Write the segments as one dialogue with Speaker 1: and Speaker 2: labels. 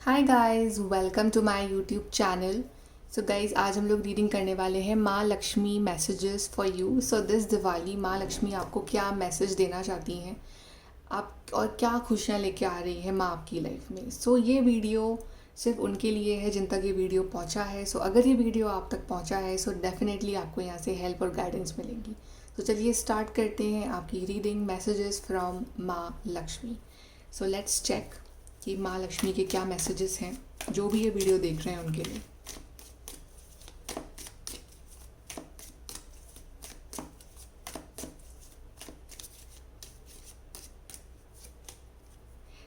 Speaker 1: Hi guys, welcome to my YouTube channel. So guys, आज हम लोग रीडिंग करने वाले हैं माँ Lakshmi messages for you. So this Diwali माँ लक्ष्मी आपको क्या मैसेज देना चाहती हैं, आप और क्या खुशियाँ लेके आ रही है माँ आपकी लाइफ में। सो ये वीडियो सिर्फ उनके लिए है जिन तक ये वीडियो पहुँचा है। सो अगर ये वीडियो आप तक पहुँचा है सो डेफिनेटली आपको यहाँ से हेल्प और गाइडेंस मिलेगी। तो चलिए स्टार्ट करते हैं आपकी रीडिंग मैसेजेस फ्रॉम माँ लक्ष्मी। सो लेट्स चेक कि माँ लक्ष्मी के क्या मैसेजेस हैं जो भी ये वीडियो देख रहे हैं उनके लिए।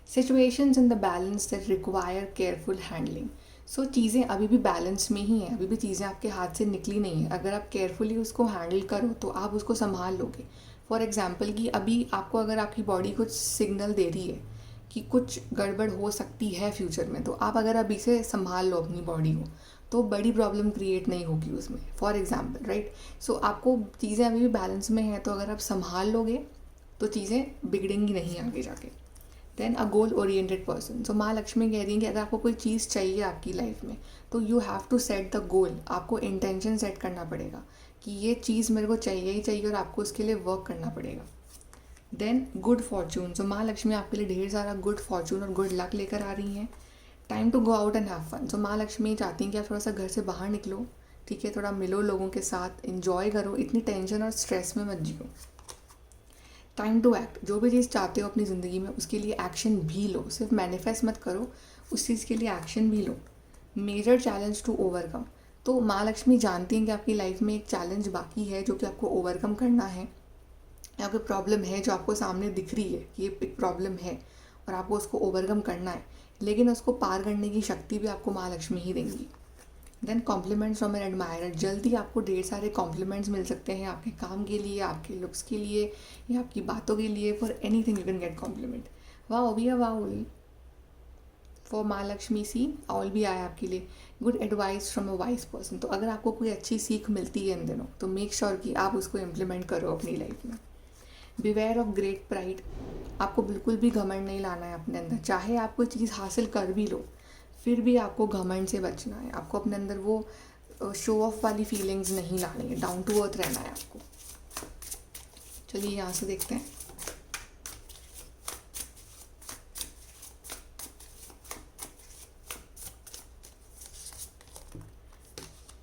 Speaker 1: Situations in the balance that require careful handling. So चीज़ें अभी भी बैलेंस में ही हैं, अभी भी चीज़ें आपके हाथ से निकली नहीं है। अगर आप केयरफुली उसको हैंडल करो तो आप उसको संभाल लोगे। फॉर एग्जाम्पल कि अभी आपको अगर आपकी बॉडी कुछ सिग्नल दे रही है कि कुछ गड़बड़ हो सकती है फ्यूचर में, तो आप अगर अभी से संभाल लो अपनी बॉडी को तो बड़ी प्रॉब्लम क्रिएट नहीं होगी उसमें। For example right. सो आपको चीज़ें अभी भी बैलेंस में हैं, तो अगर आप संभाल लोगे तो चीज़ें बिगड़ेंगी नहीं आगे जाके। देन अ गोल ओरिएंटेड पर्सन। सो माँ लक्ष्मी कह रही हैं कि अगर आपको कोई चीज़ चाहिए आपकी लाइफ में तो you have to set the goal. आपको इंटेंशन सेट करना पड़ेगा कि ये चीज़ मेरे को चाहिए ही चाहिए और आपको उसके लिए वर्क करना पड़ेगा। Then good Fortune. सो माँ लक्ष्मी आपके लिए ढेर सारा गुड फॉर्चून और गुड लक लेकर आ रही हैं। Time to go out and have fun. So माँ लक्ष्मी चाहती हैं कि आप थोड़ा सा घर से बाहर निकलो, ठीक है, थोड़ा मिलो लोगों के साथ, इन्जॉय करो, इतनी टेंशन और स्ट्रेस में मत जियो। Time to act. जो भी चीज़ चाहते हो अपनी ज़िंदगी में उसके लिए एक्शन भी लो, सिर्फ मैनिफेस्ट मत करो, उस चीज़ के लिए एक्शन भी लो। Major challenge to overcome. तो माँ लक्ष्मी जानती हैं कि आपकी लाइफ में एक चैलेंज बाकी है जो कि आपको ओवरकम करना है, या कोई प्रॉब्लम है जो आपको सामने दिख रही है कि ये एक प्रॉब्लम है और आपको उसको ओवरकम करना है, लेकिन उसको पार करने की शक्ति भी आपको माँ लक्ष्मी ही देंगी। Then compliments from an admirer. जल्दी आपको ढेर सारे कॉम्प्लीमेंट्स मिल सकते हैं आपके काम के लिए, आपके लुक्स के लिए या आपकी बातों के लिए। For anything you can get compliment. Wow we are wow for माँ लक्ष्मी सी ऑल भी आया आपके लिए। Good advice from a wise person. तो अगर आपको कोई अच्छी सीख मिलती है इन दिनों तो मेक श्योर कि आप उसको इम्प्लीमेंट करो अपनी लाइफ में। Beware of great pride. आपको बिल्कुल भी घमंड नहीं लाना है अपने अंदर, चाहे आप कोई चीज़ हासिल कर भी लो फिर भी आपको घमंड से बचना है। आपको अपने अंदर वो शो ऑफ वाली फीलिंग्स नहीं लानी है, डाउन टू अर्थ रहना है आपको। चलिए यहाँ से देखते हैं।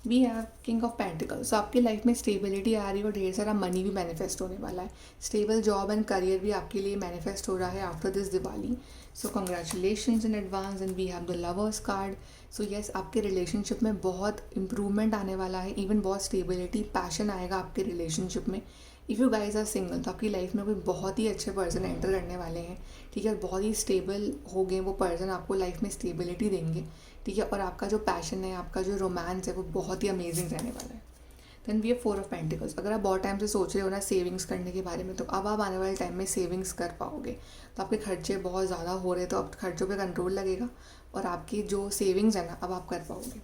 Speaker 1: We have king of pentacles. So आपकी लाइफ में स्टेबिलिटी आ रही है और ढेर सारा मनी भी मैनिफेस्ट होने वाला है। स्टेबल जॉब एंड करियर भी आपके लिए मैनिफेस्ट हो रहा है after this Diwali. So congratulations in advance and we have the lovers card. So yes, आपके रिलेशनशिप में बहुत इंप्रूवमेंट आने वाला है, इवन बहुत स्टेबिलिटी, पैशन आएगा आपके रिलेशनशिप में। If you guys are single तो आपकी लाइफ में कोई बहुत ही अच्छे पर्सन एंटर करने वाले हैं, ठीक है, बहुत ही स्टेबल हो गए वो पर्सन, आपको लाइफ में स्टेबिलिटी देंगे, ठीक है, और आपका जो पैशन है, आपका जो रोमांस है वो बहुत ही अमेजिंग रहने वाला है। Then we have four of pentacles. अगर आप बहुत टाइम से सोच रहे हो ना सेविंग्स करने के बारे में, तो अब आप आने वाले टाइम में सेविंग्स कर पाओगे। तो आपके खर्चे बहुत ज़्यादा हो रहे हैं तो अब खर्चों पे कंट्रोल लगेगा और आपकी जो सेविंग्स है ना अब आप कर पाओगे।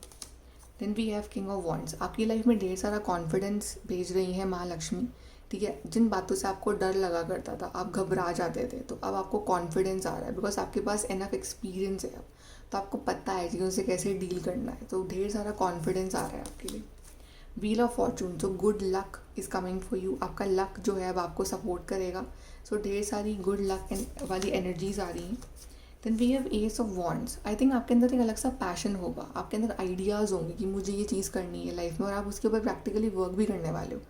Speaker 1: Then we have king of wands. आपकी लाइफ में ढेर सारा कॉन्फिडेंस भेज रही है माँ लक्ष्मी, ठीक है। जिन बातों से आपको डर लगा करता था, आप घबरा जाते थे, तो अब आपको कॉन्फिडेंस आ रहा है बिकॉज आपके पास एनफ एक्सपीरियंस है अब, तो आपको पता है चीज़ों से कैसे डील करना है, तो ढेर सारा कॉन्फिडेंस आ रहा है आपके लिए। Wheel of fortune. So good luck is coming for you. आपका लक जो है अब आपको सपोर्ट करेगा। सो ढेर सारी गुड लक वाली एनर्जीज आ रही हैं। Then we have ace of wands. I think आपके अंदर एक अलग सा पैशन होगा, आपके अंदर आइडियाज़ होंगे कि मुझे ये चीज़ करनी है लाइफ में और आप उसके ऊपर प्रैक्टिकली वर्क भी करने वाले हो।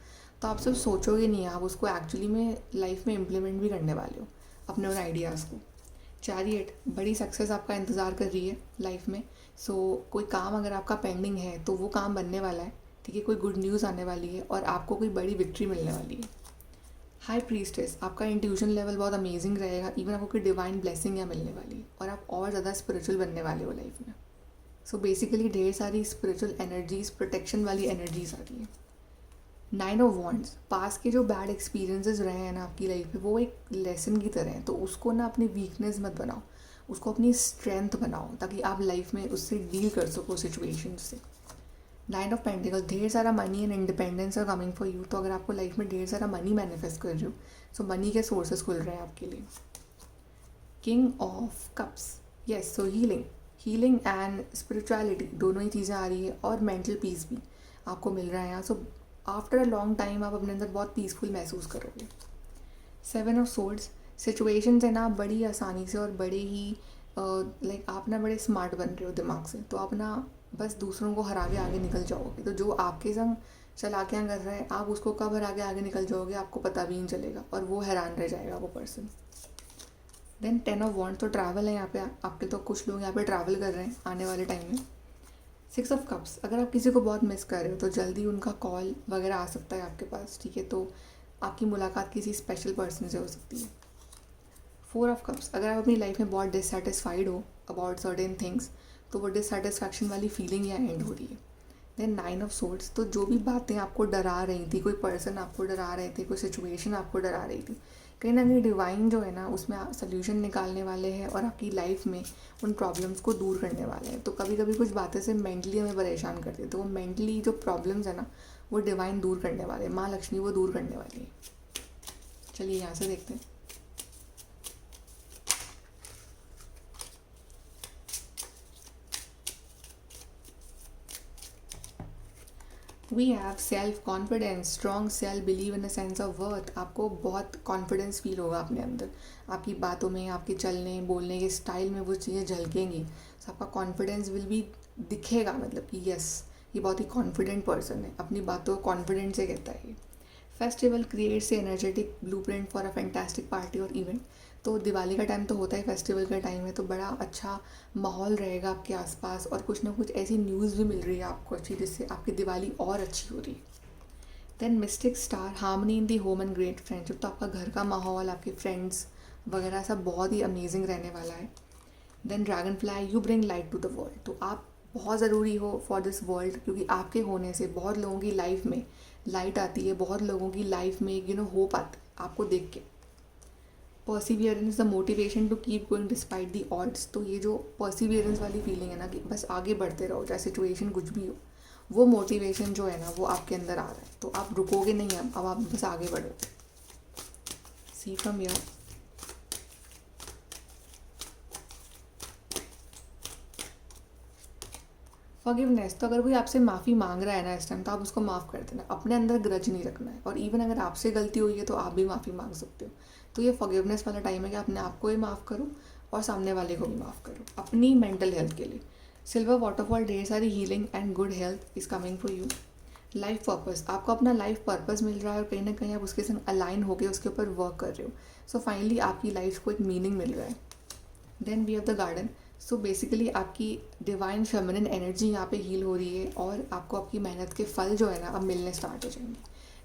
Speaker 1: तो आप सिर्फ सोचोगे नहीं, आप उसको एक्चुअली में लाइफ में इम्प्लीमेंट भी करने वाले हो अपने उन आइडियाज़ को। चैरियट। बड़ी सक्सेस आपका इंतज़ार कर रही है लाइफ में। सो कोई काम अगर आपका पेंडिंग है तो वो काम बनने वाला है, ठीक है, कोई गुड न्यूज़ आने वाली है और आपको कोई बड़ी विक्ट्री मिलने वाली है। High priestess. आपका इंट्यूशन लेवल बहुत अमेजिंग रहेगा, इवन आपको कोई डिवाइन ब्लेसिंग यहाँ मिलने वाली है और आप और ज़्यादा स्पिरिचुअल बनने वाले हो लाइफ में। सो बेसिकली ढेर सारी स्पिरिचुअल एनर्जीज, प्रोटेक्शन वाली एनर्जीज आ रही है। Nine of wands. पास के जो बैड एक्सपीरियंसेस रहे हैं ना आपकी लाइफ में वो एक लेसन की तरह है, तो उसको ना अपनी वीकनेस मत बनाओ, उसको अपनी स्ट्रेंथ बनाओ ताकि आप लाइफ में उससे डील कर सको सिचुएशन से। Nine of pentacles. ढेर सारा money and independence are coming for you. तो अगर आपको लाइफ में ढेर सारा मनी मैनिफेस्ट कर रहे हो सो मनी के सोर्सेस खुल रहे हैं आपके लिए। King of cups. Yes, so healing. Healing and spirituality दोनों ही चीज़ें आ रही है, और मेंटल पीस भी आपको मिल रहा है यहाँ। So after a long time आप अपने अंदर बहुत पीसफुल महसूस करोगे। 7 ऑफ सोर्ड्स, सिचुएशंस है ना बड़ी आसानी से और बड़े ही लाइक आप ना बड़े स्मार्ट बन रहे हो दिमाग से, तो आप ना बस दूसरों को हरा के आगे निकल जाओगे। तो जो आपके संग चालाकियाँ कर रहा है, आप उसको कब हरा के आगे निकल जाओगे आपको पता भी नहीं चलेगा, और वो हैरान रह जाएगा वो पर्सन। देन 10 ऑफ वॉन्ड, तो ट्रैवल है यहाँ पे आपके, तो कुछ लोग यहाँ पे ट्रैवल कर रहे हैं आने वाले टाइम में। 6 ऑफ कप्स, अगर आप किसी को बहुत मिस कर रहे हो तो जल्दी उनका कॉल वगैरह आ सकता है आपके पास, ठीक है, तो आपकी मुलाकात किसी स्पेशल पर्सन से हो सकती है। 4 ऑफ कप्स, अगर आप अपनी लाइफ में बहुत डिससेटिस्फाइड हो अबाउट सर्टेन थिंग्स, तो वो डिससेटिस्फैक्शन वाली फीलिंग यहाँ एंड हो रही है। देन 9 ऑफ सोर्ड्स, तो जो भी बातें आपको डरा रही थी, कोई पर्सन आपको डरा रहे थे, कोई सिचुएशन आपको डरा रही थी, कहीं ना कहीं डिवाइन जो है ना उसमें सोल्यूशन निकालने वाले हैं और आपकी लाइफ में उन प्रॉब्लम्स को दूर करने वाले हैं। तो कभी कभी कुछ बातें से मेंटली हमें परेशान करती है, तो वो मेंटली जो प्रॉब्लम्स है ना वो डिवाइन दूर करने वाले हैं, माँ लक्ष्मी वो दूर करने वाली है। चलिए यहाँ से देखते हैं। We have self confidence, strong self believe in a sense of worth. आपको बहुत कॉन्फिडेंस फील होगा अपने अंदर, आपकी बातों में, आपके चलने बोलने के स्टाइल में वो चीज़ें झलकेंगी। तो आपका कॉन्फिडेंस विल भी दिखेगा, मतलब कि यस ये बहुत ही कॉन्फिडेंट पर्सन है, अपनी बातों को कॉन्फिडेंट से कहता है। Festival creates energetic blueprint for a fantastic party और इवेंट। तो दिवाली का टाइम तो होता है, फेस्टिवल का टाइम है, तो बड़ा अच्छा माहौल रहेगा आपके आसपास, और कुछ ना कुछ ऐसी न्यूज़ भी मिल रही है आपको अच्छी, जिससे आपकी दिवाली और अच्छी हो रही है। Then mystic star, harmony in the home and great friendship, तो आपका घर का माहौल, आपके फ्रेंड्स वगैरह सब बहुत ही अमेजिंग रहने वाला है। Then dragonfly, you bring light to the world, तो आप बहुत ज़रूरी हो फॉर दिस वर्ल्ड, क्योंकि आपके होने से बहुत लोगों की लाइफ में लाइट आती है, बहुत लोगों की लाइफ में होप आता है आपको देख के। Perseverance the motivation to keep going despite the odds, तो ये जो पर्सिवियरेंस वाली फीलिंग है ना कि बस आगे बढ़ते रहो चाहे सिचुएशन कुछ भी हो, वो मोटिवेशन जो है ना वो आपके अंदर आ रहा है, तो आप रुकोगे नहीं, अब आप बस आगे बढ़ो। सी फ्रॉम हियर। फॉरगिवनेस, तो अगर कोई आपसे माफ़ी मांग रहा है ना इस टाइम, तो आप उसको माफ़ कर देना, अपने अंदर ग्रज नहीं रखना है। और इवन अगर आपसे गलती हुई है तो आप भी माफ़ी मांग सकते हो। तो ये फॉरगिवनेस वाला टाइम है कि अपने आप को भी माफ़ करो और सामने वाले को भी माफ़ करो, अपनी मेंटल हेल्थ के लिए। सिल्वर वाटरफॉल, ढेर सारी healing and good health is coming for you. Life purpose, आपको अपना लाइफ पर्पस मिल रहा है और कहीं ना कहीं आप उसके संग अलाइन होकर उसके ऊपर वर्क कर रहे हो। सो फाइनली आपकी लाइफ को एक मीनिंग मिल रहा है। Then we have the garden, so basically आपकी डिवाइन फेमिनिन एनर्जी यहाँ पे हील हो रही है, और आपको आपकी मेहनत के फल जो है ना अब मिलने स्टार्ट हो जाएंगे।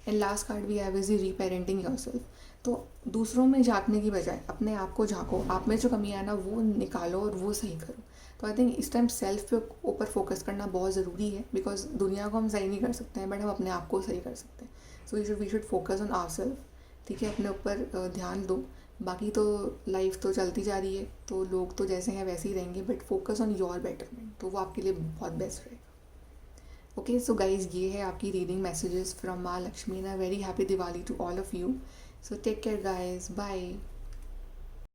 Speaker 1: And last card we have is the reparenting yourself, तो दूसरों में झांकने की बजाय अपने आप को झांको, आप में जो कमियाँ है ना वो निकालो और वो सही करो। तो आई थिंक इस टाइम सेल्फ पे ऊपर फोकस करना बहुत ज़रूरी है, बिकॉज दुनिया को हम सही नहीं कर सकते हैं, बट हम अपने आप को सही कर सकते हैं। So we should focus on our self, ठीक है, अपने ऊपर ध्यान दो। बाकी तो लाइफ तो चलती जा रही है, तो लोग तो जैसे हैं वैसे ही रहेंगे, but focus on your betterment, तो वो आपके लिए बहुत बेस्ट रहेगा। ओके सो गाइज, ये है आपकी रीडिंग मैसेजेस फ्रॉम माँ Lakshmi, and I very happy Diwali to all of you. So take care guys, bye.